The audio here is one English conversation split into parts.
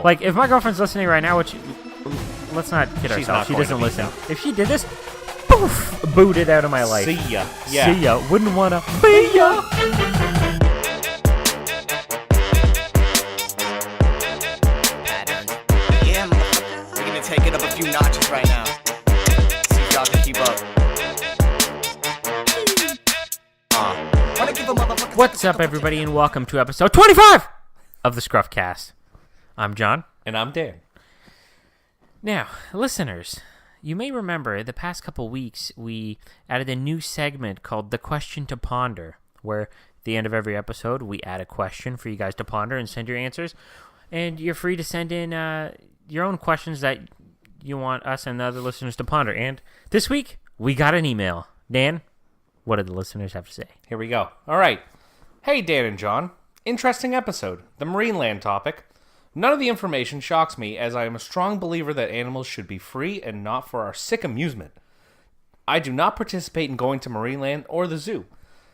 simple. Like, if my girlfriend's listening right now, which, let's not kid She's ourselves. not She going doesn't to be, listen. no. If she did this, poof, booted out of my life. See ya. Yeah. See ya. Wouldn't wanna be ya. Yeah, motherfucker. We're gonna take it up a few notches right now. See if y'all can keep up. Wanna give a motherfucker. What's up, everybody, and welcome to episode 25 of the ScruffCast. I'm John. And I'm Dan. Now, listeners, you may remember the past couple weeks we added a new segment called The Question to Ponder, where at the end of every episode we add a question for you guys to ponder and send your answers. And you're free to send in your own questions that you want us and the other listeners to ponder. And this week, we got an email. Dan, what did the listeners have to say? Here we go. All right. Hey, Dan and John. Interesting episode. The marine land topic. None of the information shocks me, as I am a strong believer that animals should be free and not for our sick amusement. I do not participate in going to marine land or the zoo.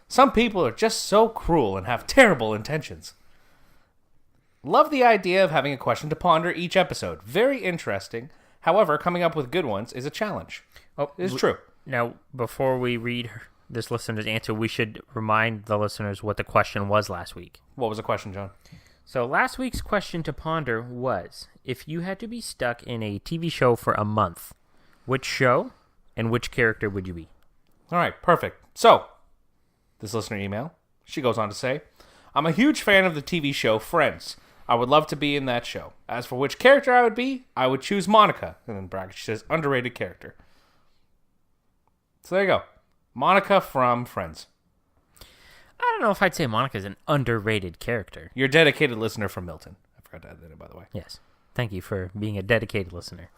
Some people are just so cruel and have terrible intentions. Love the idea of having a question to ponder each episode. Very interesting. However, coming up with good ones is a challenge. Oh, It's true. Now, before we read this listener's answer, we should remind the listeners what the question was last week. What was the question, John? So last week's question to ponder was, if you had to be stuck in a TV show for a month, which show and which character would you be? All right, perfect. So, this listener email, she goes on to say, I'm a huge fan of the TV show Friends. I would love to be in that show. As for which character I would be, I would choose Monica. And in brackets, she says, underrated character. So there you go. Monica from Friends. I don't know if I'd say Monica's an underrated character. You're a dedicated listener from Milton. I forgot to add that in, by the way. Yes. Thank you for being a dedicated listener.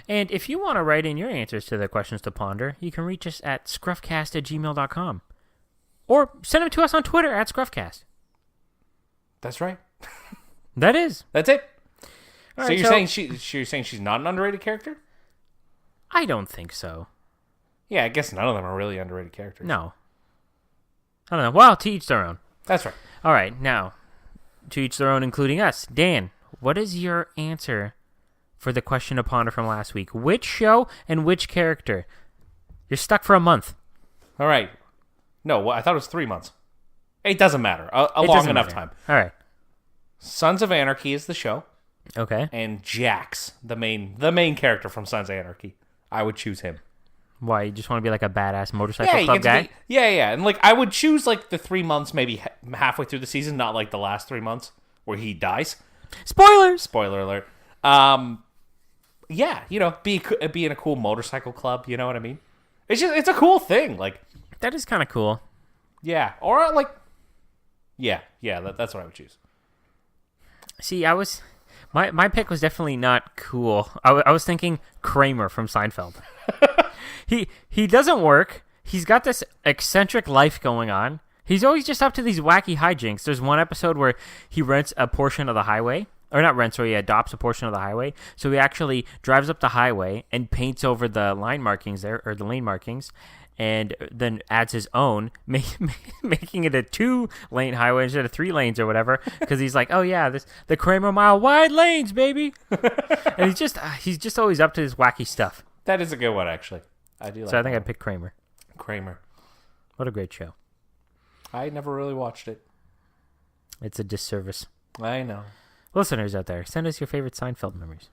And if you want to write in your answers to the questions to ponder, you can reach us at scruffcast@gmail.com. Or send them to us on Twitter at scruffcast. That's right. That is. That's it. All So right, you're saying she's not an underrated character? I don't think so. Yeah, I guess none of them are really underrated characters. No. I don't know. Well, to each their own. That's right. All right, now, to each their own, including us. Dan, what is your answer for the question to ponder from last week? Which show and which character? You're stuck for a month. All right. No, I thought it was 3 months. It doesn't matter. A It long doesn't enough matter. time. All right. Sons of Anarchy is the show, Okay. and Jax, the main character from Sons of Anarchy. I would choose him. Why, you just want to be like a badass motorcycle club guy? Yeah. And like I would choose like the 3 months, maybe halfway through the season, not like the last 3 months where he dies. Spoilers! Spoiler alert. Yeah, be in a cool motorcycle club. You know what I mean? It's a cool thing. Like, That is kind of cool. yeah, or like, yeah. That's what I would choose. See, my pick was definitely not cool. I was thinking Kramer from Seinfeld. He doesn't work. He's got this eccentric life going on. He's always just up to these wacky hijinks. There's one episode where he rents a portion of the highway. Or not rents, where he adopts a portion of the highway. So he actually drives up the highway and paints over the line markings there, or the lane markings, and then adds his own, making it a 2-lane highway instead of 3 lanes or whatever, because he's like, oh yeah, the Kramer Mile wide lanes, baby. And he's just always up to this wacky stuff. That is a good one, actually. I do like So I think that I'd pick Kramer. Kramer. What a great show. I never really watched it. It's a disservice. I know. Listeners out there, send us your favorite Seinfeld memories.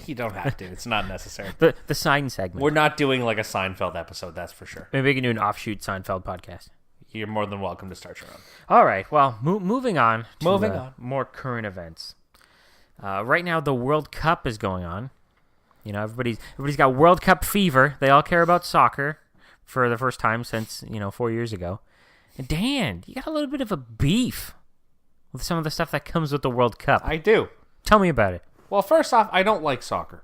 You don't have to. It's not necessary. The sign segment. We're not doing like a Seinfeld episode, that's for sure. Maybe we can do an offshoot Seinfeld podcast. You're more than welcome to start your own. All right. Well, moving on to Moving on. more current events. Right now, the World Cup is going on. You know, everybody's got World Cup fever. They all care about soccer for the first time since 4 years ago. And Dan, you got a little bit of a beef with some of the stuff that comes with the World Cup. I do. Tell me about it. Well, first off, I don't like soccer.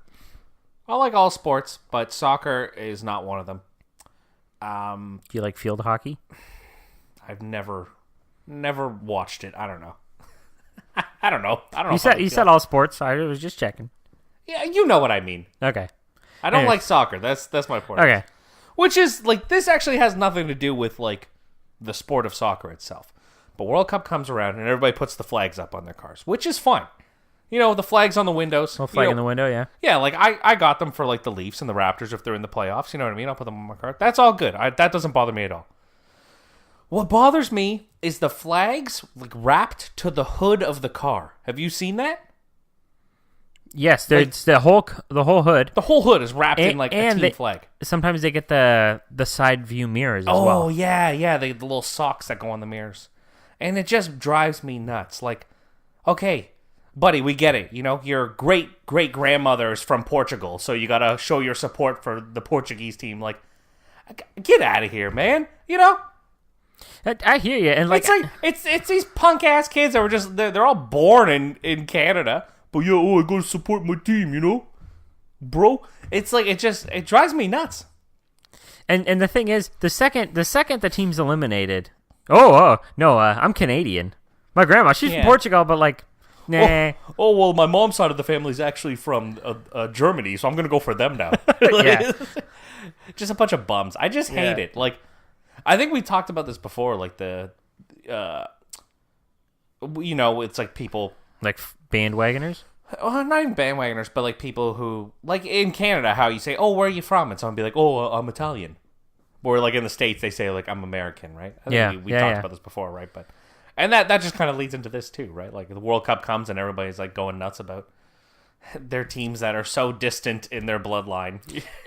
I like all sports, but soccer is not one of them. Do you like field hockey? I've never watched it. I don't know. I don't know. You said all sports. I was just checking. Yeah, you know what I mean. Okay. I don't Anyway. like soccer. That's my point. Okay. Which is like this actually has nothing to do with like the sport of soccer itself. But World Cup comes around and everybody puts the flags up on their cars, which is fine. the flags on the windows. Little flag in the window, yeah. Yeah, like I got them for like the Leafs and the Raptors if they're in the playoffs. You know what I mean? I'll put them on my card. That's all good. That doesn't bother me at all. What bothers me is the flags like wrapped to the hood of the car. Have you seen that? Yes, there's the whole hood. The whole hood is wrapped in like a team flag. Sometimes they get the side view mirrors as well. Oh, yeah. The little socks that go on the mirrors. And it just drives me nuts. Like, okay, buddy, we get it. Your great-great-grandmother is from Portugal, so you got to show your support for the Portuguese team. Like, get out of here, man. I hear you. And like, it's these punk-ass kids that were just, they're all born in Canada. But yeah, I gotta support my team, bro. It's like it drives me nuts. And the thing is, the second the team's eliminated, no, I'm Canadian. My grandma, she's from Portugal, but like, nah. Oh well, my mom's side of the family is actually from Germany, so I'm gonna go for them now. Yeah, just a bunch of bums. I just hate it. Like, I think we talked about this before. Like it's like people like bandwagoners. Well, not even bandwagoners, but like people who, like in Canada, how you say, "Oh, where are you from?" and someone be like, "Oh, I'm Italian," or like in the States they say like, "I'm American," right? I think we talked about this before, right? But that just kind of leads into this too, right? Like the World Cup comes and everybody's like going nuts about their teams that are so distant in their bloodline,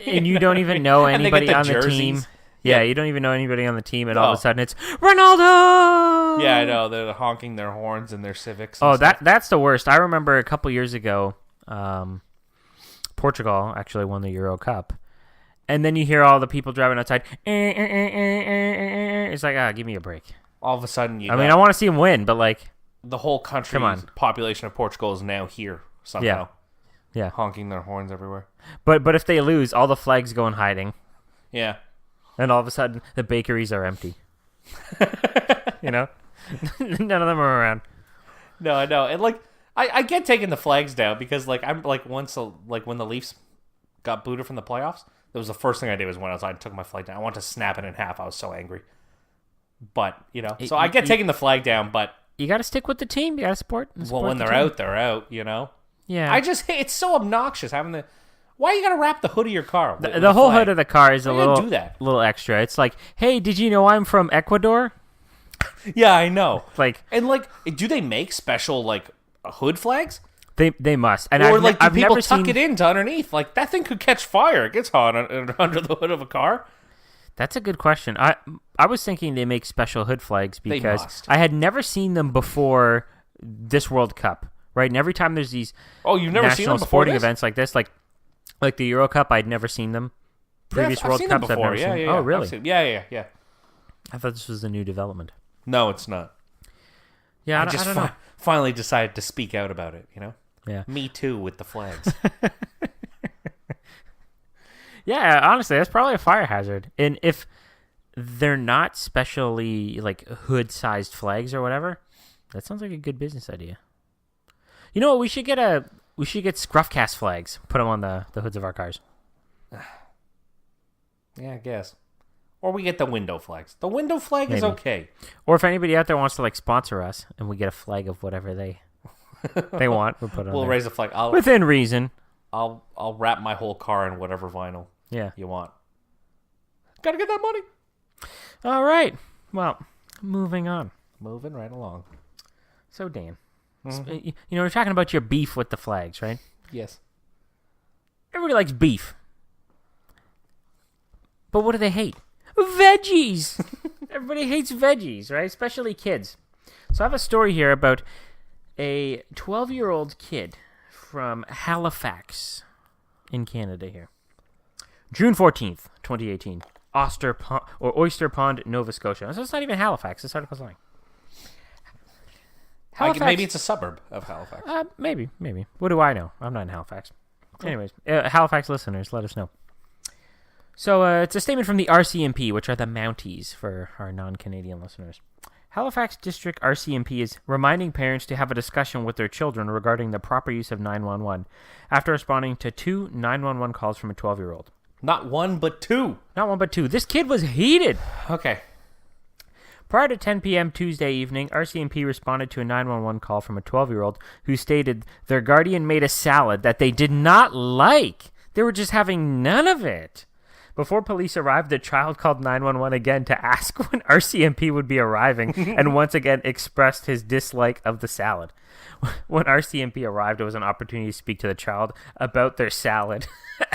and you don't even know anybody on the team. Yeah, you don't even know anybody on the team, and all of a sudden it's Ronaldo! Yeah, I know. They're honking their horns and their Civics. That's the worst. I remember a couple years ago, Portugal actually won the Euro Cup. And then you hear all the people driving outside. It's like, give me a break. All of a sudden, I want to see them win, but like... The whole country's population of Portugal is now here somehow. Yeah. Honking their horns everywhere. But if they lose, all the flags go in hiding. Yeah. And all of a sudden, the bakeries are empty. None of them are around. No, I know. And like, I get taking the flags down because like I'm like when the Leafs got booted from the playoffs, that was the first thing I did was went outside and took my flag down. I wanted to snap it in half. I was so angry. But so I get taking the flag down, but you got to stick with the team. You got to support. Well, when they're out, they're out. Yeah. It's so obnoxious having the. Why you gotta wrap the hood of your car? The whole hood of the car is a little extra. It's like, hey, did you know I'm from Ecuador? Yeah, I know. And do they make special like hood flags? They must. And do I've people never tuck it into underneath? Like that thing could catch fire. It gets hot under the hood of a car. That's a good question. I was thinking they make special hood flags because I had never seen them before this World Cup. Right, and every time there's these you've never seen them before sporting events like this, like the Euro Cup, I'd never seen them. Previous World Cups, I've never seen. Oh, really? Yeah. I thought this was a new development. No, it's not. Yeah, I don't know. Finally decided to speak out about it. Yeah. Me too with the flags. Yeah, honestly, that's probably a fire hazard. And if they're not specially like hood-sized flags or whatever, that sounds like a good business idea. You know what? We should get ScruffCast flags. Put them on the hoods of our cars. Yeah, I guess. Or we get the window flags. The window flag is okay. Or if anybody out there wants to sponsor us, and we get a flag of whatever they want, we'll put it on. We'll raise a flag within reason. I'll wrap my whole car in whatever vinyl. You want. Gotta get that money. All right. Well, moving on. Moving right along. So Dan. Mm-hmm. We're talking about your beef with the flags, right? Yes. Everybody likes beef. But what do they hate? Veggies! Everybody hates veggies, right? Especially kids. So I have a story here about a 12-year-old kid from Halifax in Canada here. June 14th, 2018. Oyster Pond, Nova Scotia. So it's not even Halifax. This article's lying. Maybe it's a suburb of Halifax. Maybe. What do I know? I'm not in Halifax. Cool. Anyways, Halifax listeners, let us know. So it's a statement from the RCMP, which are the Mounties for our non-Canadian listeners. Halifax District RCMP is reminding parents to have a discussion with their children regarding the proper use of 911 after responding to 2 911 calls from a 12-year-old. Not one, but two. Not one, but two. This kid was heated. Okay. Prior to 10 p.m. Tuesday evening, RCMP responded to a 911 call from a 12-year-old who stated their guardian made a salad that they did not like. They were just having none of it. Before police arrived, the child called 911 again to ask when RCMP would be arriving and once again expressed his dislike of the salad. When RCMP arrived, it was an opportunity to speak to the child about their salad,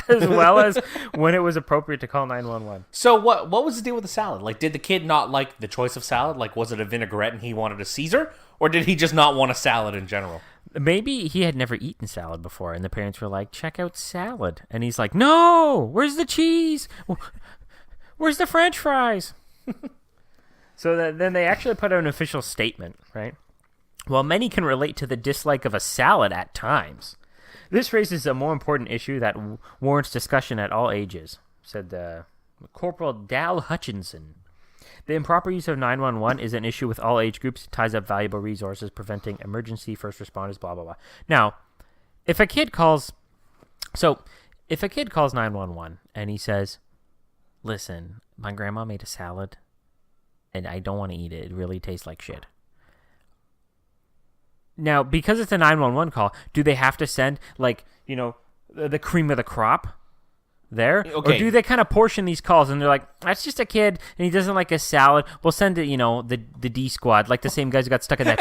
as well as when it was appropriate to call 911. So what was the deal with the salad? Like, did the kid not like the choice of salad? Like, was it a vinaigrette and he wanted a Caesar? Or did he just not want a salad in general? Maybe he had never eaten salad before, and the parents were like, check out salad. And he's like, no, where's the cheese? Where's the French fries? So then they actually put out an official statement, right? While many can relate to the dislike of a salad at times, this raises a more important issue that warrants discussion at all ages, said Corporal Dal Hutchinson. The improper use of 911 is an issue with all age groups. It ties up valuable resources, preventing emergency first responders, blah, blah, blah. Now, if a kid calls 911 and he says, listen, my grandma made a salad and I don't want to eat it. It really tastes like shit. Now, because it's a 911 call, do they have to send, like, you know, the cream of the crop there? Okay. Or do they kind of portion these calls and they're like, that's just a kid and he doesn't like a salad. We'll send it, you know, the D squad, like the same guys who got stuck in that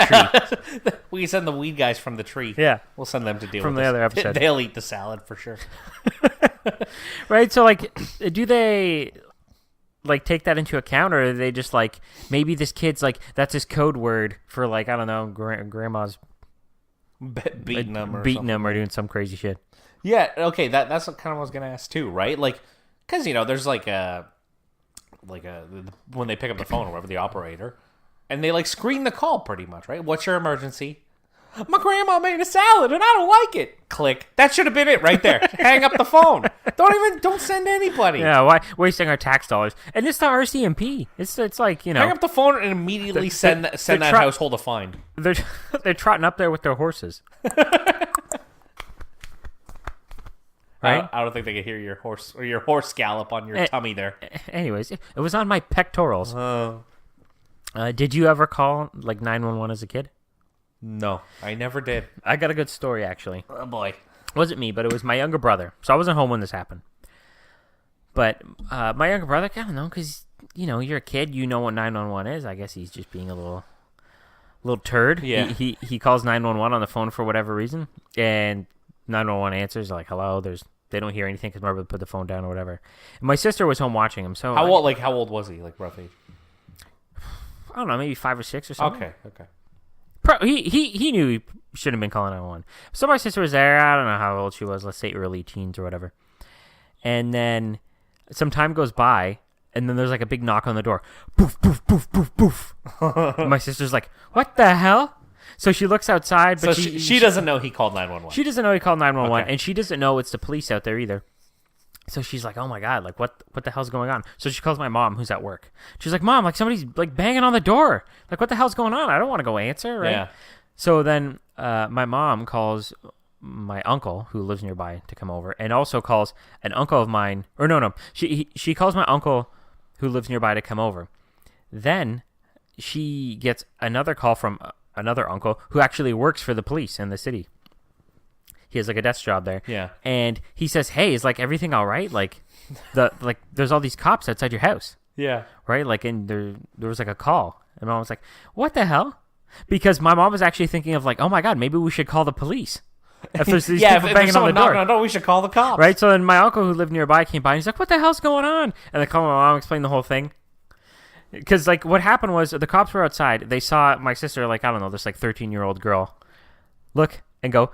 tree. We send the weed guys from the tree. Yeah. We'll send them to deal From with the this. other episode. They'll eat the salad for sure. Right? So, like, do they, like, take that into account, or are they just like, maybe this kid's like, that's his code word for, like, I don't know, grandma's Beating them or beating them or doing some crazy shit. Yeah, okay, that's what kind of what I was going to ask too, right? Like, because, you know, there's when they pick up the phone or whatever, the operator, and they, like, screen the call pretty much, right? What's your emergency? My grandma made a salad and I don't like it. Click. That should have been it right there. Hang up the phone. Don't send anybody. Yeah, why wasting our tax dollars? And it's not RCMP. It's like, you know, Hang up the phone and immediately send that household a fine. They're trotting up there with their horses. Right? I don't think they can hear your horse gallop on your tummy there. Anyways, it was on my pectorals. Did you ever call, like, 911 as a kid? No, I never did. I got a good story, actually. Oh, boy. It wasn't me, but it was my younger brother. So I wasn't home when this happened. But my younger brother, I don't know, because, you know, you're a kid, you know what 911 is. I guess he's just being a little turd. Yeah. He calls 911 on the phone for whatever reason, and 911 answers, like, hello, they don't hear anything because my brother put the phone down or whatever. And my sister was home watching him, so... How old was he, like, roughly? I don't know, maybe 5 or 6 or something. Okay. He knew he shouldn't have been calling 911. So my sister was there. I don't know how old she was. Let's say early teens or whatever. And then some time goes by, and then there's like a big knock on the door. Poof, poof, poof, poof, poof. And my sister's like, what the hell? So she looks outside, but so she doesn't know he called 911. She doesn't know he called 911, Okay. and she doesn't know it's the police out there either. So she's like, oh my God, like what the hell's going on? So she calls my mom, who's at work. She's like, Mom, like somebody's like banging on the door. Like, what the hell's going on? I don't want to go answer, right? Yeah. So then my mom calls my uncle, who lives nearby, to come over, and also calls an uncle of mine. Or no. She calls my uncle, who lives nearby, to come over. Then she gets another call from another uncle who actually works for the police in the city. He has like a desk job there. Yeah. And he says, hey, is like everything all right? Like there's all these cops outside your house. Yeah. Right? Like, and there was like a call. And my mom was like, what the hell? Because my mom was actually thinking of like, oh my God, maybe we should call the police. If there's these people if banging on the door. No, we should call the cops. Right? So then my uncle, who lived nearby, came by and he's like, what the hell's going on? And I called my mom, explained the whole thing. Because like what happened was the cops were outside. They saw my sister, like, I don't know, this like 13-year-old girl look and go,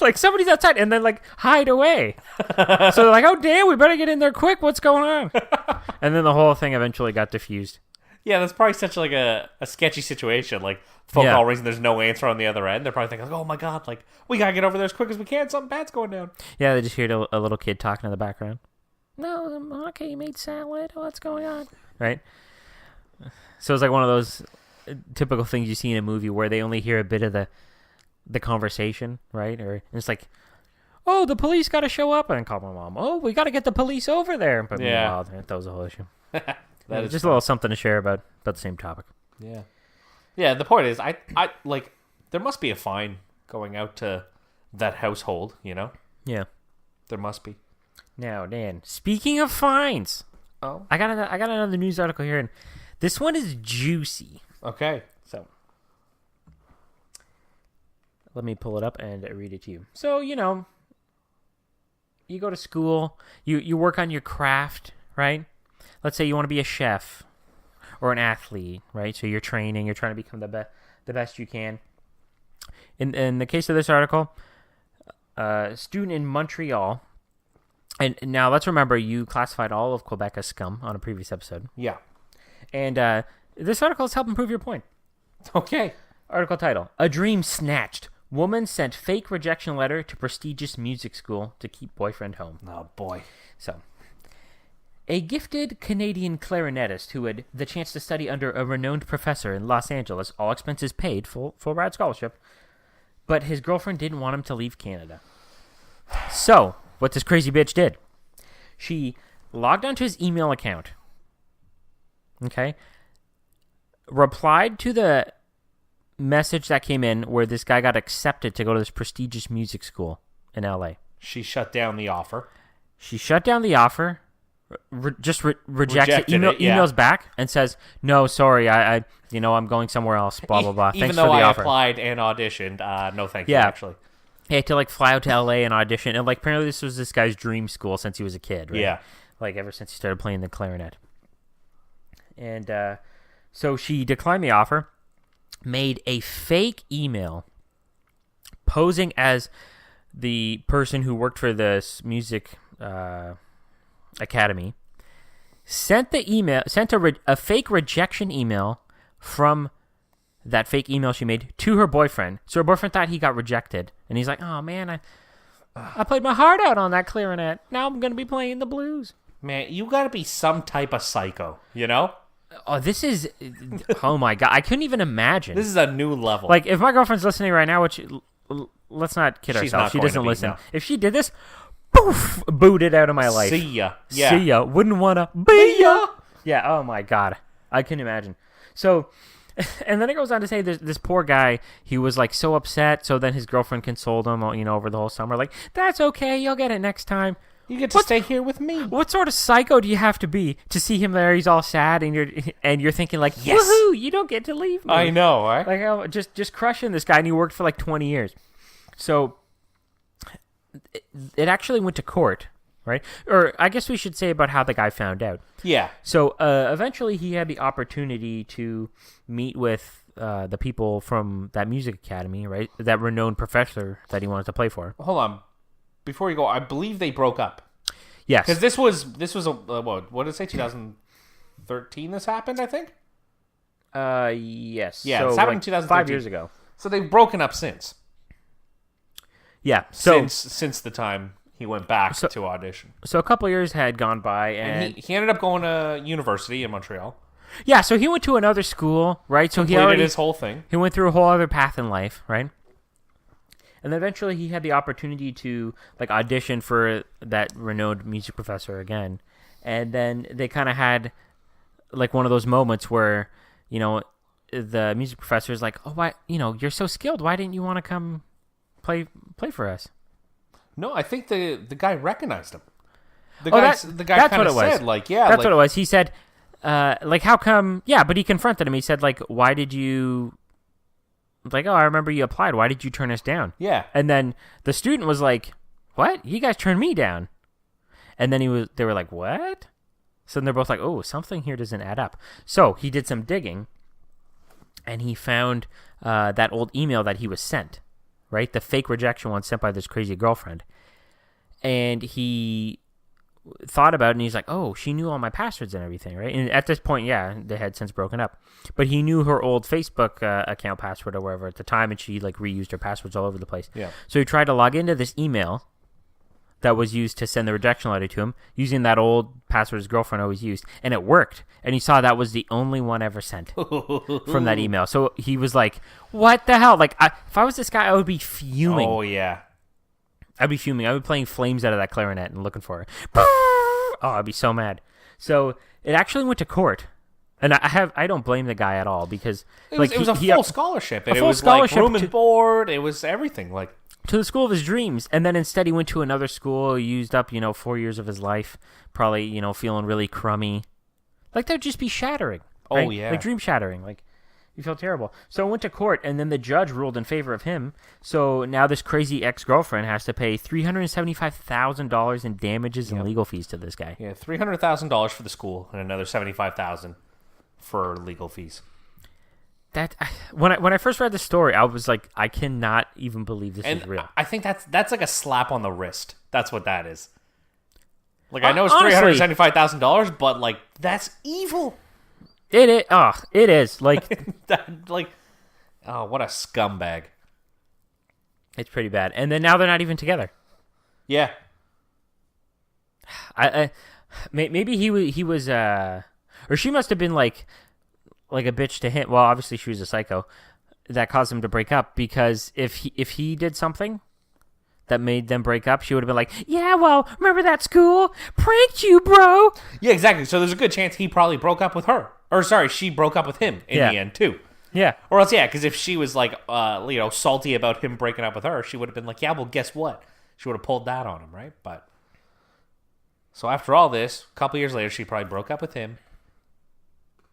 like somebody's outside, and then like hide away. So they're like, oh damn, we better get in there quick, what's going on? And then the whole thing eventually got diffused. Yeah, that's probably such like a sketchy situation. Like, phone call rings and there's no answer on the other end. They're probably thinking, like, oh my God, like, we gotta get over there as quick as we can. Something bad's going down. Yeah, they just heard a little kid talking in the background. No, okay, you made salad. What's going on? Right? So it's like one of those typical things you see in a movie where they only hear a bit of the conversation, right? Or it's like, oh, the police got to show up, and call my mom. Oh, we got to get the police over there. But meanwhile, that was the whole issue. That is just a little something to share about the same topic. Yeah. Yeah, the point is, I like, there must be a fine going out to that household, you know? Yeah. There must be. Now, Dan, speaking of fines, Oh. I got another news article here, and this one is juicy. Okay. So, let me pull it up and read it to you. So, you know, you go to school, you work on your craft, right? Let's say you want to be a chef or an athlete, right? So you're training, you're trying to become the best you can. In the case of this article, a student in Montreal, and now let's remember you classified all of Quebec as scum on a previous episode. Yeah. And this article is helping prove your point. Okay. Article title: A Dream Snatched. Woman sent fake rejection letter to prestigious music school to keep boyfriend home. Oh, boy. So, a gifted Canadian clarinetist who had the chance to study under a renowned professor in Los Angeles, all expenses paid, full ride scholarship, but his girlfriend didn't want him to leave Canada. So, what this crazy bitch did, she logged onto his email account, okay, replied to the message that came in where this guy got accepted to go to this prestigious music school in LA. She shut down the offer. She shut down the offer, rejects it, Rejected it, yeah. emails back and says, "No, sorry, I I'm going somewhere else." Blah blah blah. Even Thanks though for the I offer. applied and auditioned, no thank you, Yeah. actually. He had to like fly out to LA and audition, and like apparently this was this guy's dream school since he was a kid, right? Yeah. Like ever since he started playing the clarinet. And so she declined the offer, made a fake email posing as the person who worked for this music academy, sent a fake rejection email from that fake email she made to her boyfriend. So her boyfriend thought he got rejected, and he's like, "Oh man, I played my heart out on that clarinet. Now I'm gonna be playing the blues." Man, you gotta be some type of psycho, you know? Oh, this is, oh my god, I couldn't even imagine. This is a new level. Like, if my girlfriend's listening right now, which, let's not kid She's ourselves, not she going doesn't to be, listen. no. If she did this, poof, booted out of my life. See ya. Yeah. See ya. Wouldn't wanna be ya. Yeah, oh my god. I couldn't imagine. So, and then it goes on to say this poor guy, he was like so upset, so then his girlfriend consoled him, over the whole summer, like, "That's okay, you'll get it next time." You get to stay here with me. What sort of psycho do you have to be to see him there? He's all sad, and you're thinking like, Yes. "Woohoo! You don't get to leave me." I know, right? Like, oh, just crushing this guy, and he worked for like 20 years. So it actually went to court, right? Or I guess we should say about how the guy found out. Yeah. So eventually, he had the opportunity to meet with the people from that music academy, right? That renowned professor that he wanted to play for. Hold on. Before you go, I believe they broke up. Yes. Because this was a what did it say? 2013. This happened, I think. Yes. Yeah, so, this happened in like 2013. 5 years ago. So they've broken up since. Yeah. So Since the time he went back to audition, so a couple years had gone by, and he ended up going to university in Montreal. yeah. So he went to another school, right? So Completed he already his whole thing. he went through a whole other path in life, right? And then eventually he had the opportunity to like audition for that renowned music professor again. And then they kind of had like one of those moments where, the music professor is like, "Oh, why, you're so skilled. Why didn't you want to come play for us?" No, I think the guy recognized him. The that's guy kind what of it was. said, like, yeah, That's like, what it was. He said, like, "How come?" Yeah, but he confronted him. He said, like, "Why did you?" Like, "Oh, I remember you applied. Why did you turn us down?" yeah. And then the student was like, "What? You guys turned me down?" And then they were like, "What?" So then they're both like, "Oh, something here doesn't add up." So he did some digging, and he found that old email that he was sent, right? The fake rejection one sent by this crazy girlfriend. And he thought about it, and he's like, "Oh, she knew all my passwords and everything, right?" And at this point, yeah, they had since broken up. But he knew her old Facebook account password or wherever at the time, and she like reused her passwords all over the place. Yeah. So he tried to log into this email that was used to send the rejection letter to him using that old password his girlfriend always used, and it worked. And he saw that was the only one ever sent from that email. So he was like, "What the hell?" Like, if I was this guy, I would be fuming. Oh yeah. I'd be fuming. I would be playing flames out of that clarinet and looking for her. Oh, I'd be so mad. So it actually went to court. And I don't blame the guy at all because it was a full scholarship. And full it was scholarship like room and board. It was everything. Like to the school of his dreams. And then instead he went to another school, used up, 4 years of his life, probably, feeling really crummy. Like that would just be shattering. Right? Oh, yeah. Like dream shattering. Like you feel terrible. So it went to court and then the judge ruled in favor of him. So now this crazy ex-girlfriend has to pay $375,000 in damages and legal fees to this guy. Yeah, $300,000 for the school and another $75,000 for legal fees. That when I first read the story, I was like, I cannot even believe this is real. I think that's like a slap on the wrist. That's what that is. Like I know it's Honestly, $375,000, but like that's evil. It is. Oh, it is. Like what a scumbag. It's pretty bad. And then now they're not even together. Yeah. Maybe he was or she must have been like a bitch to him. Well, obviously she was a psycho that caused them to break up because if he did something that made them break up, she would have been like, yeah, well, remember that school? Pranked you, bro. Yeah, exactly. So there's a good chance he probably broke up with her. Or sorry, she broke up with him in the end too. Yeah. Or else, yeah, because if she was like, salty about him breaking up with her, she would have been like, yeah, well, guess what? She would have pulled that on him, right? But so after all this, a couple years later, she probably broke up with him.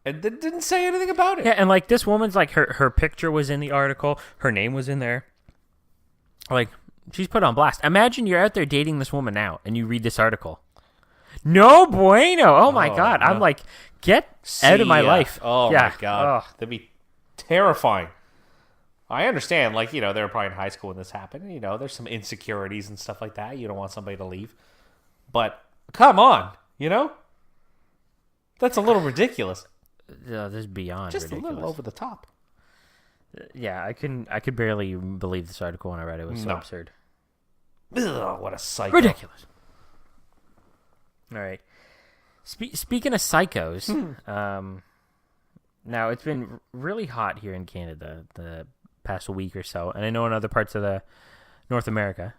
And didn't say anything about it. Yeah, and like this woman's like her picture was in the article, her name was in there. Like she's put on blast. Imagine you're out there dating this woman now, and you read this article. No bueno. Oh my god. No. I'm like, get out of my life. Oh my god. That'd be terrifying. I understand. Like they were probably in high school when this happened. There's some insecurities and stuff like that. You don't want somebody to leave, but come on. That's a little ridiculous. This is beyond just ridiculous. A little over the top. Yeah, I could barely believe this article when I read it. It was so absurd. Ugh, what a psycho. Ridiculous. All right. Speaking of psychos, now it's been really hot here in Canada the past week or so, and I know in other parts of the North America.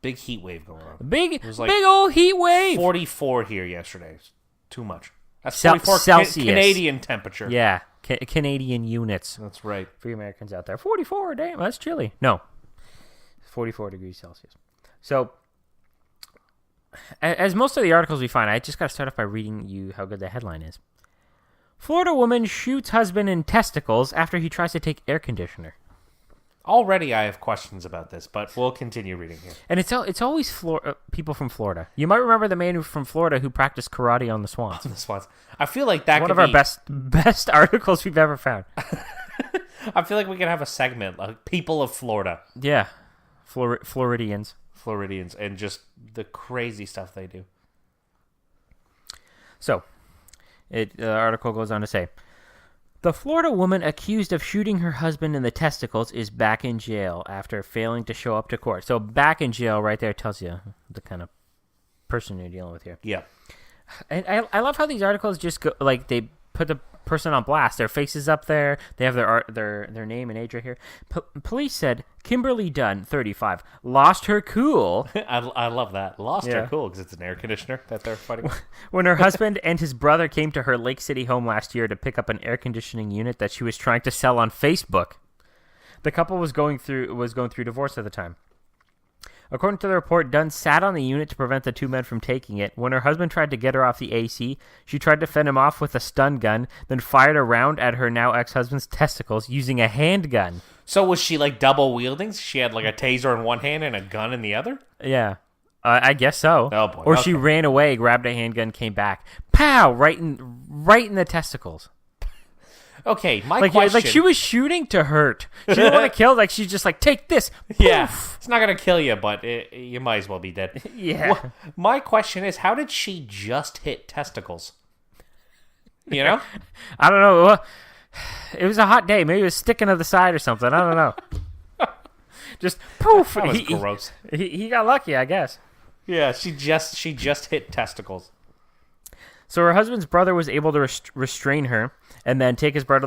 Big heat wave going on. Big old heat wave. 44 here yesterday. It's too much. That's 44 Celsius. Canadian temperature. Yeah, Canadian units. That's right. For you Americans out there. 44, damn, that's chilly. No, 44 degrees Celsius. So, as most of the articles we find, I just got to start off by reading you how good the headline is. Florida woman shoots husband in testicles after he tries to take air conditioner. Already I have questions about this, but we'll continue reading here. And it's always people from Florida. You might remember the man from Florida who practiced karate on the Swans. On the Swans. I feel like that one could of our best articles we've ever found. I feel like we could have a segment like people of Florida. Yeah. Floridians, and just the crazy stuff they do. So, the article goes on to say, the Florida woman accused of shooting her husband in the testicles is back in jail after failing to show up to court. So back in jail right there tells you the kind of person you're dealing with here. Yeah. And I love how these articles just go, like, they put the person on blast. Their face is up there. They have their name and age right here. Police said Kimberly Dunn, 35, lost her cool. I love that. Lost her cool because it's an air conditioner that they're fighting. When her husband and his brother came to her Lake City home last year to pick up an air conditioning unit that she was trying to sell on Facebook. The couple was going through divorce at the time. According to the report, Dunn sat on the unit to prevent the two men from taking it. When her husband tried to get her off the AC, she tried to fend him off with a stun gun, then fired a round at her now ex-husband's testicles using a handgun. So was she like double wielding? She had like a taser in one hand and a gun in the other? Yeah. I guess so. Oh boy. Or she ran away, grabbed a handgun, came back. Pow! Right in the testicles. Okay, my question... Like, she was shooting to hurt. She didn't want to kill. Like, she's just like, take this. Poof. Yeah, it's not going to kill you, but you might as well be dead. Yeah. Well, my question is, how did she just hit testicles? You know? I don't know. It was a hot day. Maybe it was sticking to the side or something. I don't know. Just poof. That was gross. He got lucky, I guess. Yeah, she just hit testicles. So her husband's brother was able to restrain her and then take his brother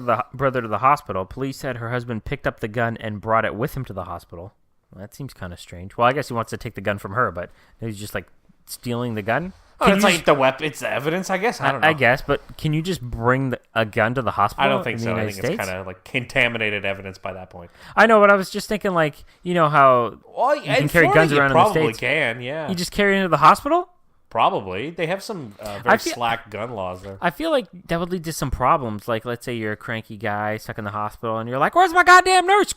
to the hospital. Police said her husband picked up the gun and brought it with him to the hospital. Well, that seems kind of strange. Well, I guess he wants to take the gun from her, but he's just like stealing the gun. Oh, it's like the weapon. It's the evidence, I guess. I don't know. I guess, but can you just bring a gun to the hospital? I don't think in so. The I United think States? it's kind of like contaminated evidence by that point. I know, but I was just thinking, like, you know how you can carry guns around in the Probably States. can, yeah. You just carry it into the hospital? Probably. They have some very slack gun laws there. I feel like that would lead to some problems. Like, let's say you're a cranky guy stuck in the hospital, and you're like, "Where's my goddamn nurse?"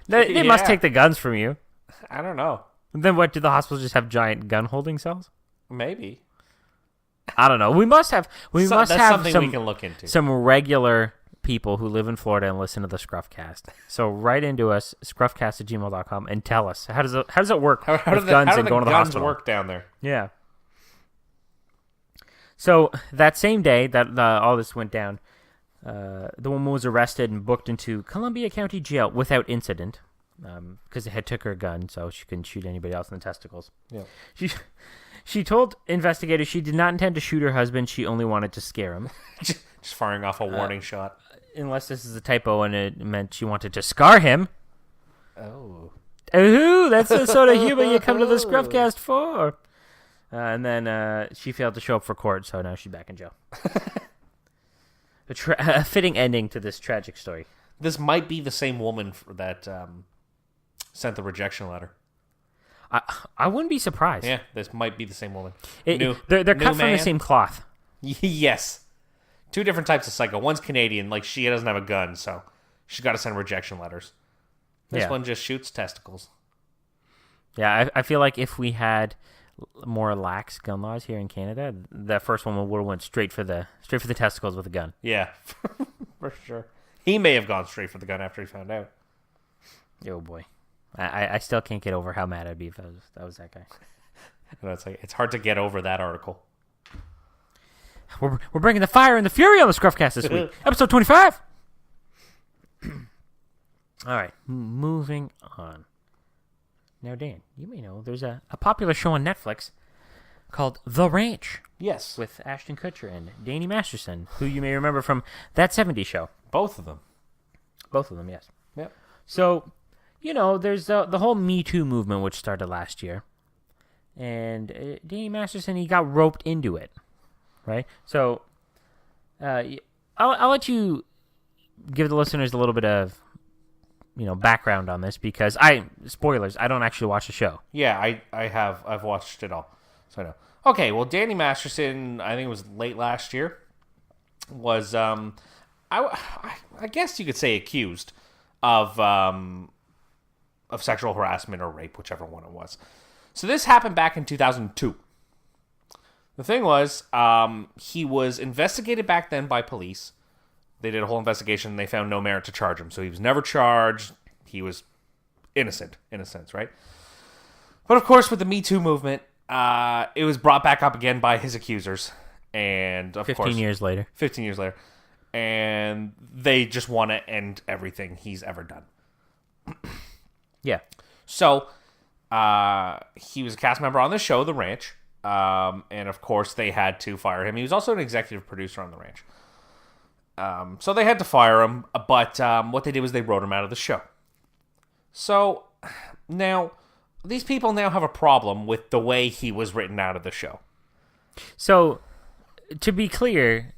They must take the guns from you. I don't know. Then what? Do the hospitals just have giant gun holding cells? Maybe. I don't know. We must have. That's something some, we can look into. Some regular people who live in Florida and listen to the ScruffCast. So write into us, scruffcast@gmail.com, and tell us how does it work with guns and going to the hospital? How do the guns work down there? Yeah. So that same day that all this went down, the woman was arrested and booked into Columbia County Jail without incident, because they had took her gun, so she couldn't shoot anybody else in the testicles. Yeah. She told investigators she did not intend to shoot her husband. She only wanted to scare him. Just firing off a warning shot. Unless this is a typo and it meant she wanted to scar him. Oh. Ooh, that's the sort of humor you come to the ScruffCast for. And then she failed to show up for court, so now she's back in jail. A fitting ending to this tragic story. This might be the same woman that sent the rejection letter. I wouldn't be surprised. Yeah, this might be the same woman. They're cut from the same cloth. Yes. Two different types of psycho. One's Canadian, like she doesn't have a gun, so she's got to send rejection letters. This one just shoots testicles. Yeah, I feel like if we had more lax gun laws here in Canada, that first one would have went straight for the testicles with a gun. Yeah, for sure. He may have gone straight for the gun after he found out. Oh boy, I still can't get over how mad I'd be if that was that guy. No, it's hard to get over that article. We're bringing the fire and the fury on the ScruffCast this week. Episode 25. All right, moving on. Now, Dan, you may know there's a popular show on Netflix called The Ranch. Yes. With Ashton Kutcher and Danny Masterson, who you may remember from That 70s Show. Both of them. Both of them, yes. Yep. So, there's the whole Me Too movement, which started last year. And Danny Masterson, he got roped into it, right? So, I'll let you give the listeners a little bit of background on this, because spoilers, I don't actually watch the show. Yeah, I've watched it all, so I know. Okay, well, Danny Masterson, I think it was late last year, was I guess you could say accused of sexual harassment or rape, whichever one it was. So this happened back in 2002. The thing was, he was investigated back then by police. They did a whole investigation, and they found no merit to charge him. So he was never charged. He was innocent, in a sense, right? But of course, with the Me Too movement, it was brought back up again by his accusers. And of 15 years later. 15 years later. And they just want to end everything he's ever done. Yeah. So, he was a cast member on the show, The Ranch. And of course, they had to fire him. He was also an executive producer on The Ranch. So they had to fire him, but what they did was they wrote him out of the show. So now, these people now have a problem with the way he was written out of the show. So, to be clear,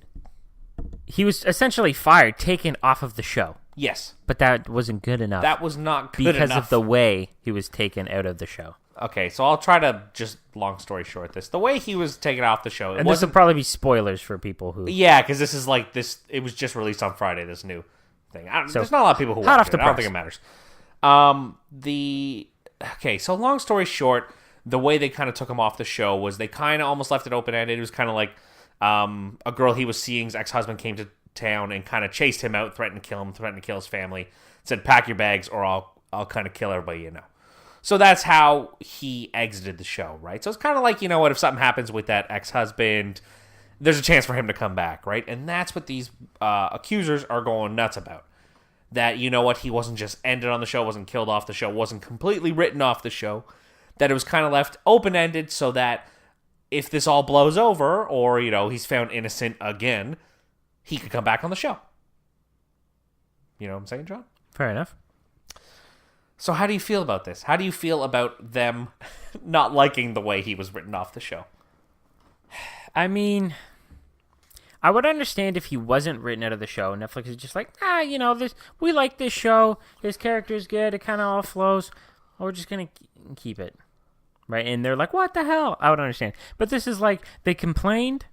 he was essentially fired, taken off of the show. Yes. But that wasn't good enough. That was not good enough. Because of the way he was taken out of the show. Okay, so I'll try to just, long story short, this. The way he was taken off the show... And this will probably be spoilers for people who... Yeah, because this is like this... It was just released on Friday, this new thing. There's not a lot of people who watch it. I don't think it matters. Okay, so long story short, the way they kind of took him off the show was they kind of almost left it open-ended. It was kind of like a girl he was seeing's ex-husband came to town and kind of chased him out, threatened to kill him, threatened to kill his family, said, pack your bags or I'll kind of kill everybody you know. So that's how he exited the show, right? So it's kind of like, what if something happens with that ex-husband, there's a chance for him to come back, right? And that's what these accusers are going nuts about. That, he wasn't just ended on the show, wasn't killed off the show, wasn't completely written off the show. That it was kind of left open-ended so that if this all blows over, or, he's found innocent again, he could come back on the show. You know what I'm saying, John? Fair enough. So how do you feel about this? How do you feel about them not liking the way he was written off the show? I mean, I would understand if he wasn't written out of the show. Netflix is just like, we like this show. His character's good. It kind of all flows. We're just going to keep it. Right? And they're like, what the hell? I would understand. But this is like, they complained.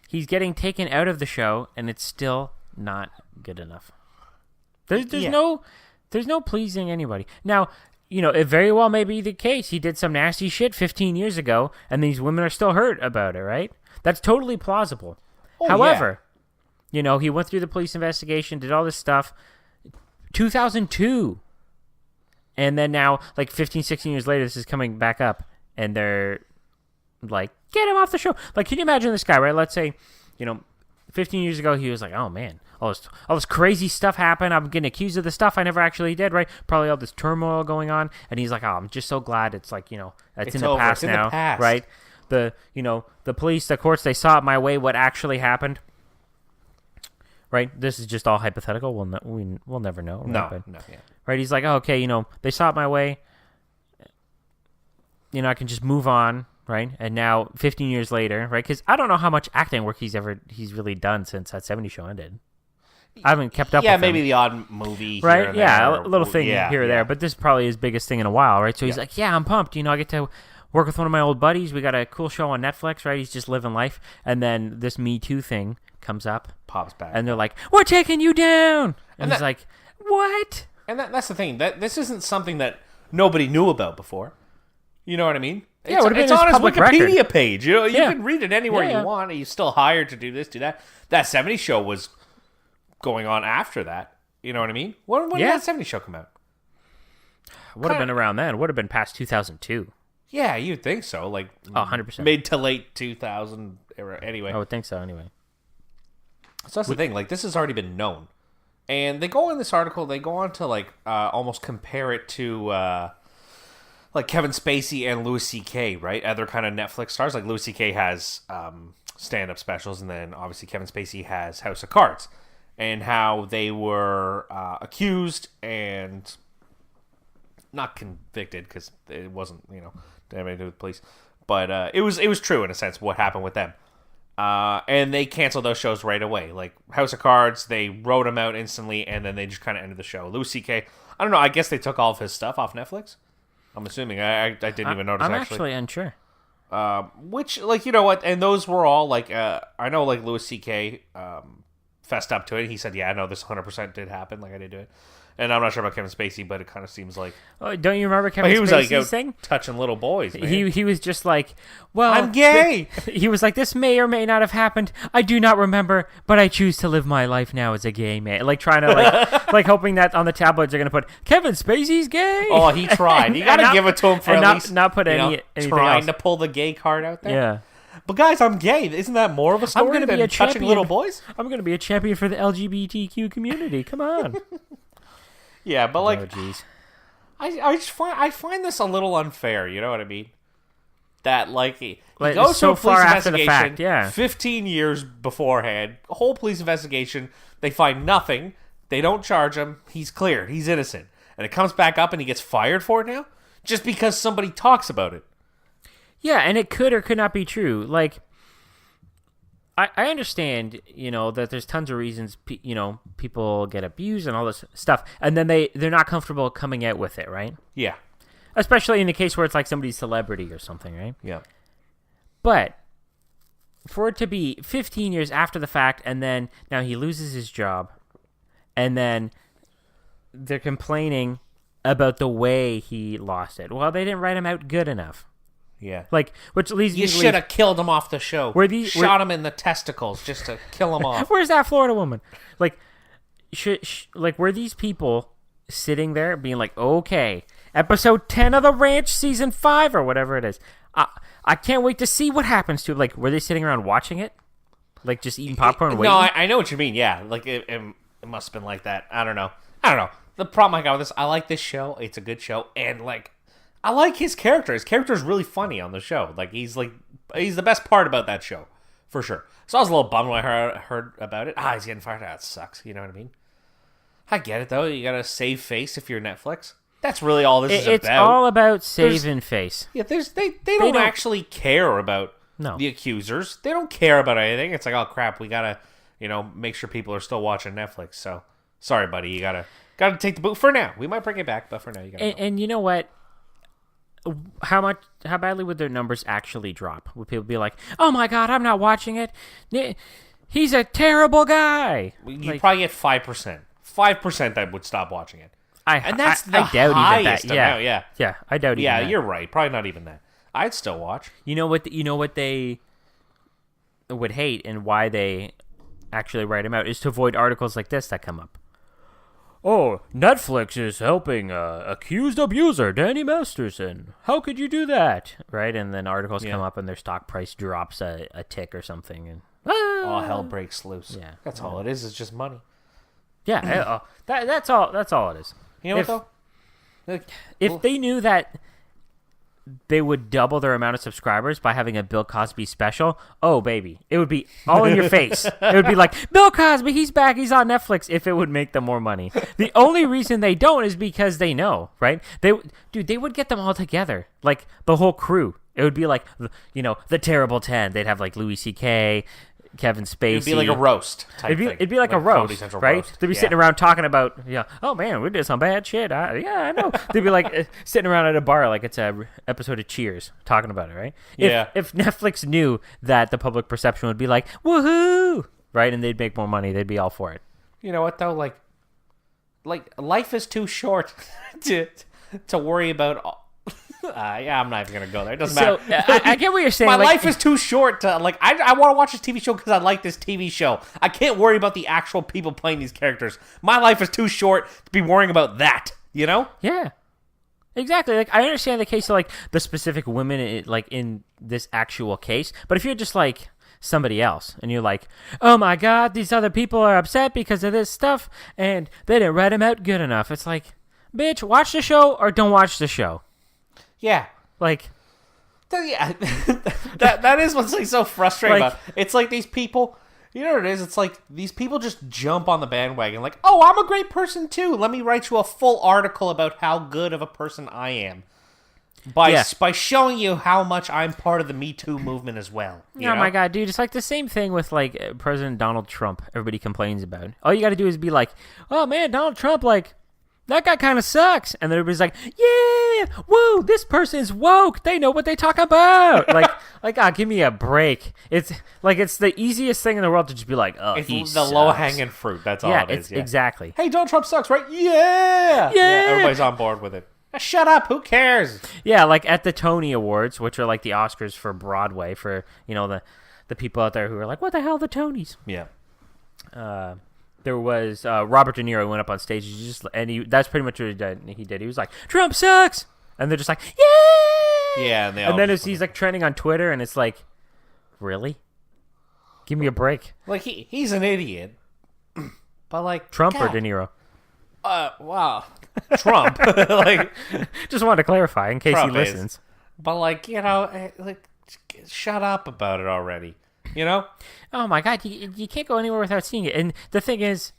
He's getting taken out of the show, and it's still not good enough. There's no pleasing anybody. Now, it very well may be the case. He did some nasty shit 15 years ago, and these women are still hurt about it, right? That's totally plausible. However, he went through the police investigation, did all this stuff. 2002. And then now, like 15, 16 years later, this is coming back up, and they're like, get him off the show. Like, can you imagine this guy, right? Let's say, 15 years ago, he was like, oh, man, all this crazy stuff happened. I'm getting accused of the stuff I never actually did, right? Probably all this turmoil going on. And he's like, oh, I'm just so glad it's like, it's in the over. past it's now, in the past. Right? The police, the courts, they saw it my way, what actually happened. Right? This is just all hypothetical. We'll never know. Right? No. Right? He's like, oh, okay, they saw it my way. I can just move on, right? And now, 15 years later, right? Because I don't know how much acting work he's really done since that 70s show ended. I haven't kept up with him. Maybe the odd movie right? here and yeah, there, a little thing here or there. But this is probably his biggest thing in a while, right? So he's like, yeah, I'm pumped. I get to work with one of my old buddies. We got a cool show on Netflix, right? He's just living life. And then this Me Too thing comes up. Pops back. And they're like, we're taking you down. And he's like, what? And that's the thing. This isn't something that nobody knew about before. You know what I mean? Yeah, it's on his Wikipedia record. page. You can read it anywhere you want. You're still hired to do this, do that. That 70s show was going on after that. You know what I mean? When did that 70s show come out? Would have been around then. Would have been past 2002. Yeah, you'd think so. Like, 100%. Mid to late 2000 era. Anyway. I would think so anyway. So that's the thing. Like, this has already been known. And they go in this article, they go on to, like, almost compare it to, like, Kevin Spacey and Louis C.K., right? Other kind of Netflix stars. Like, Louis C.K. has stand-up specials, and then, obviously, Kevin Spacey has House of Cards. And how they were accused and not convicted, because it wasn't, didn't have anything to do with the police. But it was true, in a sense, what happened with them. And they canceled those shows right away. Like, House of Cards, they wrote them out instantly, and then they just kind of ended the show. Louis C.K., I don't know, I guess they took all of his stuff off Netflix? I'm assuming. I didn't even notice, I'm actually. unsure. Which, like, you know what, and those were all, like, I know, like, Louis C.K., fessed up to it. He said, yeah, no, this 100% did happen. Like, I did do it. And I'm not sure about Kevin Spacey, but it kind of seems like... Oh, don't you remember Kevin he was Spacey's like, thing? Touching little boys, man. He was just like, well... I'm gay! He was like, this may or may not have happened. I do not remember, but I choose to live my life now as a gay man. Like, trying to, like... like, hoping that on the tabloids they're going to put, Kevin Spacey's gay! Oh, he tried. You got to give it to him for at least... not put anything trying else. to pull the gay card out there. Yeah. But guys, I'm gay. Isn't that more of a story than touching little boys? I'm going to be a champion for the LGBTQ community. Come on. Yeah, but like, oh, geez. I find this a little unfair. You know what I mean? That like he Like, goes so to a police far after the investigation. fact, yeah. 15 years beforehand, a whole police investigation. They find nothing. They don't charge him. He's cleared. He's innocent. And it comes back up, and he gets fired for it now, just because somebody talks about it. Yeah, and it could or could not be true. Like, I understand, that there's tons of reasons, people get abused and all this stuff, and then they're not comfortable coming out with it, right? Yeah. Especially in the case where it's like somebody's celebrity or something, right? Yeah. But for it to be 15 years after the fact, and then now he loses his job, and then they're complaining about the way he lost it. Well, they didn't write him out good enough. Yeah. Like, which leads me You to should have killed him off the show. Shot him in the testicles just to kill him off. Where's that Florida woman? Like, were these people sitting there being like, okay, episode 10 of The Ranch, season 5, or whatever it is. I can't wait to see what happens to it. Like, were they sitting around watching it? Like, just eating popcorn and waiting? No, I know what you mean, yeah. Like, it must have been like that. I don't know. The problem I got with this, I like this show. It's a good show. And, like, I like his character. His character is really funny on the show. Like, he's the best part about that show, for sure. So I was a little bummed when I heard about it. He's getting fired. That sucks. You know what I mean? I get it, though. You got to save face if you're Netflix. That's really all this is about. It's all about saving face. Yeah, they don't actually care about No. The accusers, they don't care about anything. It's like, oh crap, we gotta, make sure people are still watching Netflix. So sorry, buddy, you gotta take the boot for now. We might bring it back, but for now, you gotta. And you know what? How badly would their numbers actually drop? Would people be like, "Oh my God, I'm not watching it. He's a terrible guy." You probably get 5%. 5% that would stop watching it. And that's the I doubt highest even that. amount. Yeah, I doubt even that. Yeah, you're right. Probably not even that. I'd still watch. You know what they would hate and why they actually write them out is to avoid articles like this that come up. Oh, Netflix is helping accused abuser Danny Masterson. How could you do that? Right? And then articles come up and their stock price drops a tick or something. And all hell breaks loose. Yeah. That's all it is. It's just money. Yeah, that's all it is. You know what, though? If they knew that they would double their amount of subscribers by having a Bill Cosby special, oh, baby. It would be all in your face. It would be like, Bill Cosby, he's back, he's on Netflix, if it would make them more money. The only reason they don't is because they know, right? They would get them all together, like the whole crew. It would be like, the Terrible 10. They'd have like Louis C.K., Kevin Spacey. It'd be like a roast type thing. It'd be like a roast, right? Roast. They'd be sitting around talking about, oh man, we did some bad shit. I know. They'd be like sitting around at a bar like it's a episode of Cheers talking about it, right? If Netflix knew that the public perception would be like, woohoo, right? And they'd make more money, they'd be all for it. You know what, though? Like life is too short to worry about. I'm not even gonna go there. It doesn't matter. I get what you're saying. My life is too short to I want to watch this TV show because I like this TV show. I can't worry about the actual people playing these characters. My life is too short to be worrying about that. Yeah, exactly. Like I understand the case of like the specific women in this actual case, but if you're just like somebody else and you're like, oh my God, these other people are upset because of this stuff and they didn't write them out good enough. It's like, bitch, watch the show or don't watch the show. Yeah. Like, yeah, that is what's like so frustrating about it. It's like these people, you know what it is? It's like these people just jump on the bandwagon like, oh, I'm a great person too. Let me write you a full article about how good of a person I am. By showing you how much I'm part of the Me Too movement as well. Oh my God, dude. It's like the same thing with like President Donald Trump. Everybody complains about. All you got to do is be like, oh man, Donald Trump, like, that guy kind of sucks. And then everybody's like, yeah, whoa, this person is woke. They know what they talk about. Give me a break. It's the easiest thing in the world to just be like, oh, it's the low-hanging fruit. That's all it is. Yeah, exactly. Hey, Donald Trump sucks, right? Yeah. Everybody's on board with it. Shut up. Who cares? Yeah, like at the Tony Awards, which are like the Oscars for Broadway, for, the people out there who are like, what the hell are the Tonys? Yeah. There was Robert De Niro went up on stage that's pretty much what he did. He was like, Trump sucks, and they're just like, yeah, yeah. And then he's like trending on Twitter, and it's like, really? Give me a break. Like he's an idiot, but like Trump or De Niro? Wow, Trump. Just wanted to clarify in case Trump he listens. But shut up about it already. Oh my God, you can't go anywhere without seeing it. And the thing is,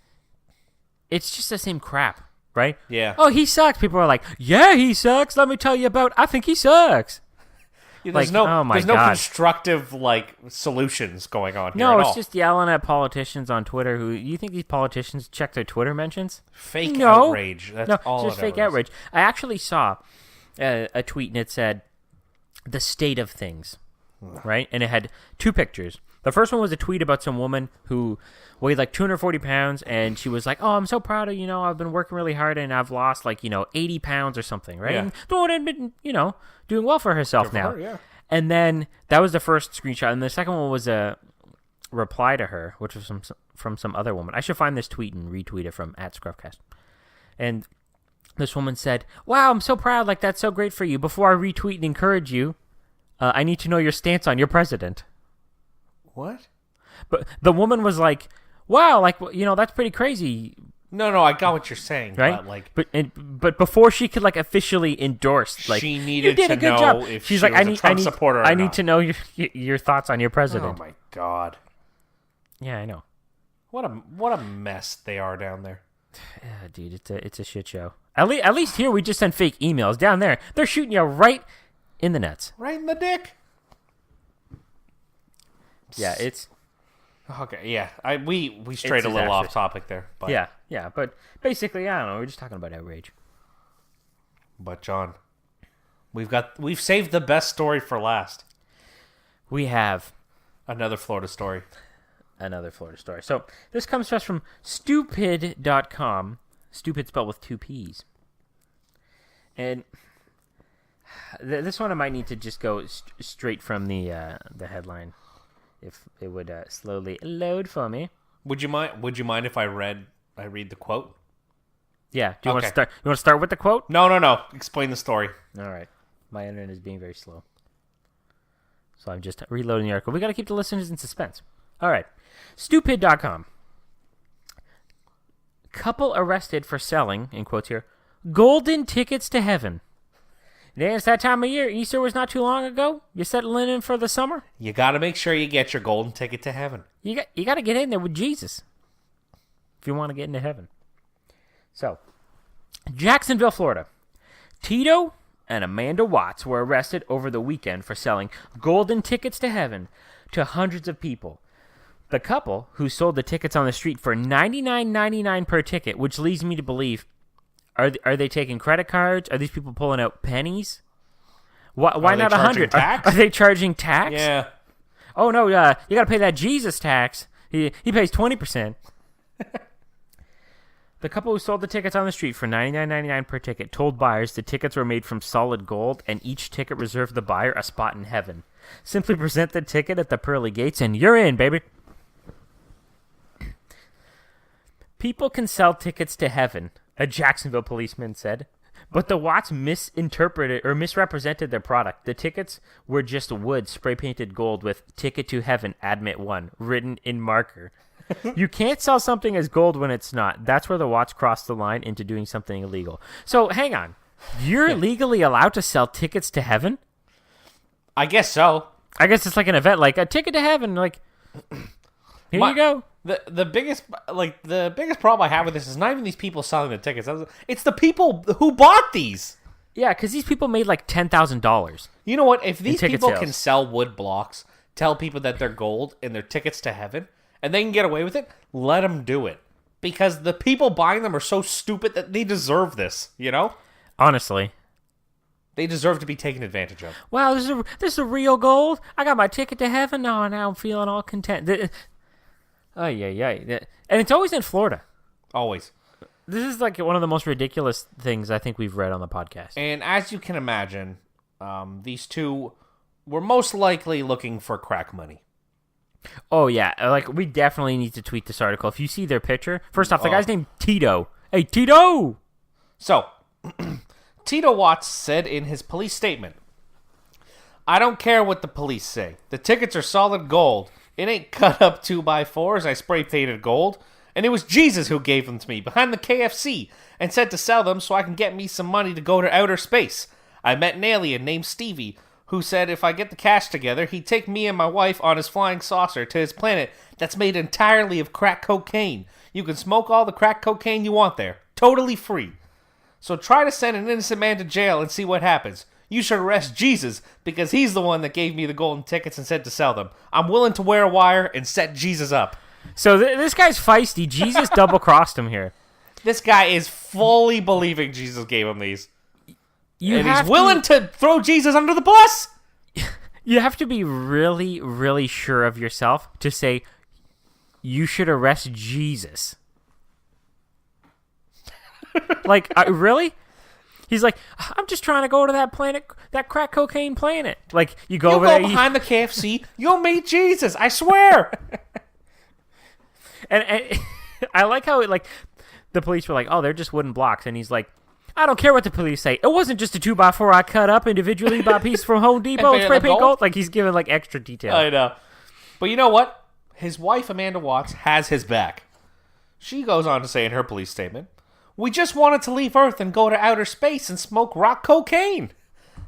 it's just the same crap, right? Yeah. Oh, he sucks. People are like, yeah, he sucks. Let me tell you about, I think he sucks. There's no constructive solutions going on here. No, it's just yelling at politicians on Twitter. Who you think these politicians check their Twitter mentions? Fake outrage. That's all. It's just fake outrage. I actually saw a tweet and it said, "The state of things." Right? And it had two pictures. The first one was a tweet about some woman who weighed like 240 pounds, and she was like, oh, I'm so proud of, I've been working really hard, and I've lost 80 pounds or something, right? Yeah. And doing well for herself now. Yeah. And then that was the first screenshot, and the second one was a reply to her, which was from some other woman. I should find this tweet and retweet it from @ScruffCast. And this woman said, wow, I'm so proud, that's so great for you. Before I retweet and encourage you, I need to know your stance on your president. What? But the woman was like, wow, that's pretty crazy. No, I got what you're saying. Right? But before she could officially endorse, she needed to know if she's like, was a Trump supporter or not. I need to know your thoughts on your president. Oh my God. Yeah, I know. What a mess they are down there. Yeah, dude, it's a shit show. At least here we just send fake emails. Down there, they're shooting you right in the nuts. Right in the dick. Yeah, it's Okay, yeah. We strayed It's a little off disastrous. topic there. But, yeah. But basically, I don't know. We're just talking about outrage. But John, we've saved the best story for last. We have Another Florida story. another Florida story. So this comes to us from stupid.com. Stupid spelled with 2 P's. And this one I might need to just go straight from the headline, if it would slowly load for me. Would you mind if I read the quote? Yeah. Do you want to Okay. start? You want to start with the quote? No. Explain the story. All right. My internet is being very slow, so I'm just reloading the article. We got to keep the listeners in suspense. All right. Stupid.com. Couple arrested for selling, in quotes here, golden tickets to heaven. Dan, it's that time of year. Easter was not too long ago. You settling in for the summer? You got to make sure you get your golden ticket to heaven. You got to get in there with Jesus if you want to get into heaven. So, Jacksonville, Florida. Tito and Amanda Watts were arrested over the weekend for selling golden tickets to heaven to hundreds of people. The couple, who sold the tickets on the street for $99.99 per ticket, which leads me to believe, are they taking credit cards? Are these people pulling out pennies? Why Are they not charging 100? tax? Are they charging tax? Yeah. Oh no, you got to pay that Jesus tax. He pays 20%. The couple who sold the tickets on the street for $99.99 per ticket told buyers the tickets were made from solid gold and each ticket reserved the buyer a spot in heaven. Simply present the ticket at the pearly gates and you're in, baby. People can sell tickets to heaven, a Jacksonville policeman said, but the Watts misinterpreted or misrepresented their product. The tickets were just wood spray-painted gold with "Ticket to Heaven, Admit 1" written in marker. You can't sell something as gold when it's not. That's where the Watts crossed the line into doing something illegal. So, hang on. You're legally allowed to sell tickets to heaven? I guess so. I guess it's like an event, like a ticket to heaven. Like, here you go. The biggest problem I have with this is not even these people selling the tickets. It's the people who bought these. Yeah, because these people made like $10,000. You know what? If these ticket people sales. can sell wood blocks, tell people that they're gold and they're tickets to heaven, and they can get away with it, let them do it. Because the people buying them are so stupid that they deserve this, you know? Honestly. They deserve to be taken advantage of. Wow, this is a real gold. I got my ticket to heaven. Oh, now I'm feeling all content. And it's always in Florida. Always. This is like one of the most ridiculous things I think we've read on the podcast. And as you can imagine, these two were most likely looking for crack money. Oh, yeah. Like, we definitely need to tweet this article. If you see their picture, first off, the guy's named Tito. Hey, Tito! So, Tito Watts said in his police statement, "I don't care what the police say. The tickets are solid gold. It ain't cut up 2x4s. I spray painted gold. And it was Jesus who gave them to me behind the KFC and said to sell them so I can get me some money to go to outer space. I met an alien named Stevie who said if I get the cash together, he'd take me and my wife on his flying saucer to his planet that's made entirely of crack cocaine. You can smoke all the crack cocaine you want there. Totally free. So try to send an innocent man to jail and see what happens. You should arrest Jesus because he's the one that gave me the golden tickets and said to sell them. I'm willing to wear a wire and set Jesus up." So this guy's feisty. Jesus double-crossed him here. This guy is fully believing Jesus gave him these. You And have he's willing to throw Jesus under the bus. You have to be really, really sure of yourself to say, you should arrest Jesus. Like, really? He's like, I'm just trying to go to that planet, that crack cocaine planet. Like, you go You over go there. behind the KFC, you'll meet Jesus. I swear. And I like how the police were like, oh, they're just wooden blocks. And he's like, I don't care what the police say. It wasn't just a 2x4 I cut up individually by piece from Home Depot and spray paint gold. Like, he's giving like extra detail. I know. But you know what? His wife, Amanda Watts, has his back. She goes on to say in her police statement, "We just wanted to leave Earth and go to outer space and smoke rock cocaine."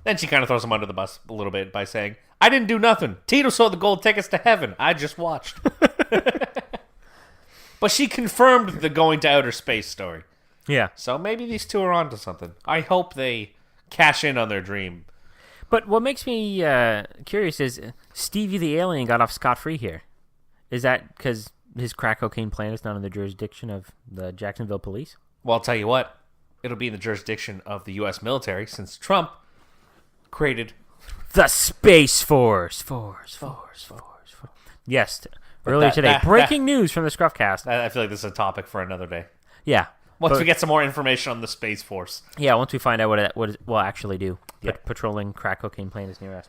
Then she kind of throws him under the bus a little bit by saying, "I didn't do nothing. Tito sold the gold tickets to heaven. I just watched." But she confirmed the going to outer space story. Yeah. So maybe these two are onto something. I hope they cash in on their dream. But what makes me curious is Stevie the alien got off scot-free here. Is that because his crack cocaine plant is not in the jurisdiction of the Jacksonville police? Well, I'll tell you what. It'll be in the jurisdiction of the U.S. military since Trump created the Space Force. Yes. Earlier today. Breaking news from the ScruffCast. I feel like this is a topic for another day. Yeah. Once we get some more information on the Space Force. Yeah, once we find out what it will actually do. Yeah. Patrolling crack cocaine plant is near us.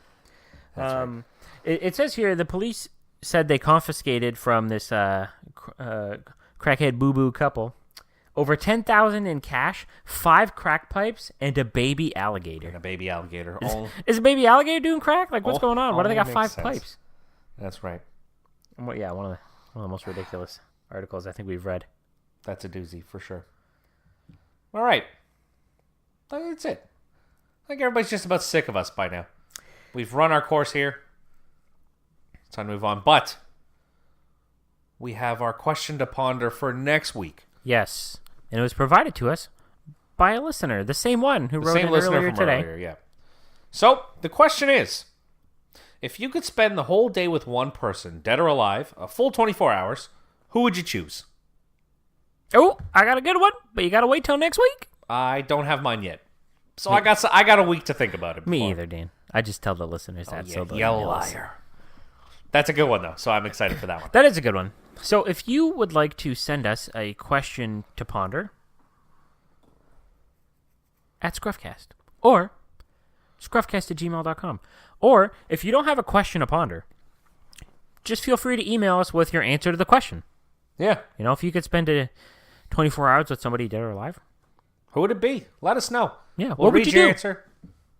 That's right. It says here the police said they confiscated from this crackhead boo-boo couple over $10,000 in cash, 5 crack pipes, and a baby alligator. And a baby alligator. Is a baby alligator doing crack? Like, what's going on? Why do they got 5 pipes? That's right. Yeah, one of the most ridiculous articles I think we've read. That's a doozy for sure. All right. That's it. I think everybody's just about sick of us by now. We've run our course here. It's time to move on. But we have our question to ponder for next week. Yes. And it was provided to us by a listener, the same one who wrote it earlier today. Yeah. So the question is, if you could spend the whole day with one person, dead or alive, a full 24 hours, who would you choose? Oh, I got a good one, but you got to wait till next week. I don't have mine yet. So I got a week to think about it. Me either, Dan. I just tell the listeners that. Yeah, so they'll you liar. That's a good one, though, so I'm excited for that one. That is a good one. So if you would like to send us a question to ponder at ScruffCast or scruffcast@gmail.com, or if you don't have a question to ponder, just feel free to email us with your answer to the question. Yeah. You know, if you could spend 24 hours with somebody dead or alive. Who would it be? Let us know. Yeah, we'll what read would you your do? answer.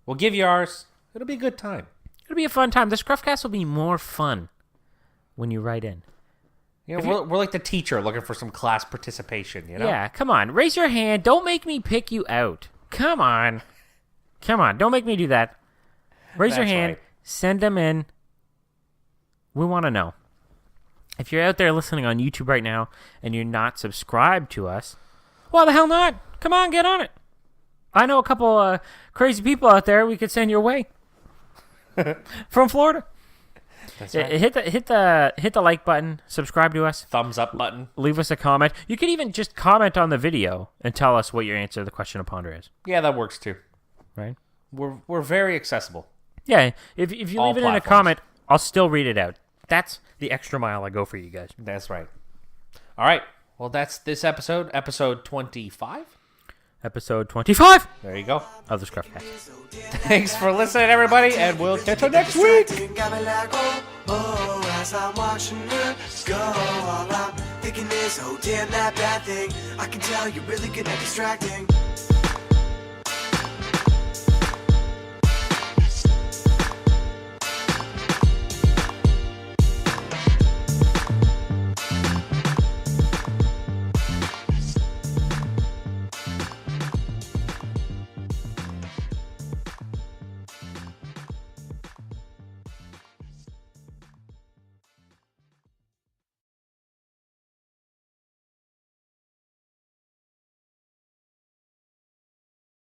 We'll give you ours. It'll be a good time. It'll be a fun time. The ScruffCast will be more fun when you write in. You know, we're like the teacher looking for some class participation, you know? Yeah, come on. Raise your hand. Don't make me pick you out. Come on. Don't make me do that. Raise your hand. Right. Send them in. We want to know. If you're out there listening on YouTube right now and you're not subscribed to us, why the hell not? Come on, get on it. I know a couple crazy people out there we could send your way from Florida. That's right. Hit the like button, subscribe to us, Thumbs up button. leave us a comment. You could even just comment on the video and tell us what your answer to the question to ponder is. Yeah, that works too. Right? We're very accessible. Yeah, if you All leave it in a platforms. comment, I'll still read it out. That's the extra mile I go for you guys. That's right. All right. Well, that's this episode 25. Episode 25 There you go. of the ScruffCast. Thanks for listening, everybody, and we'll catch you next week. Got me like, oh, as I'm watching her go. All I'm thinking is, oh, damn, that bad thing. I can tell you're really good at distracting.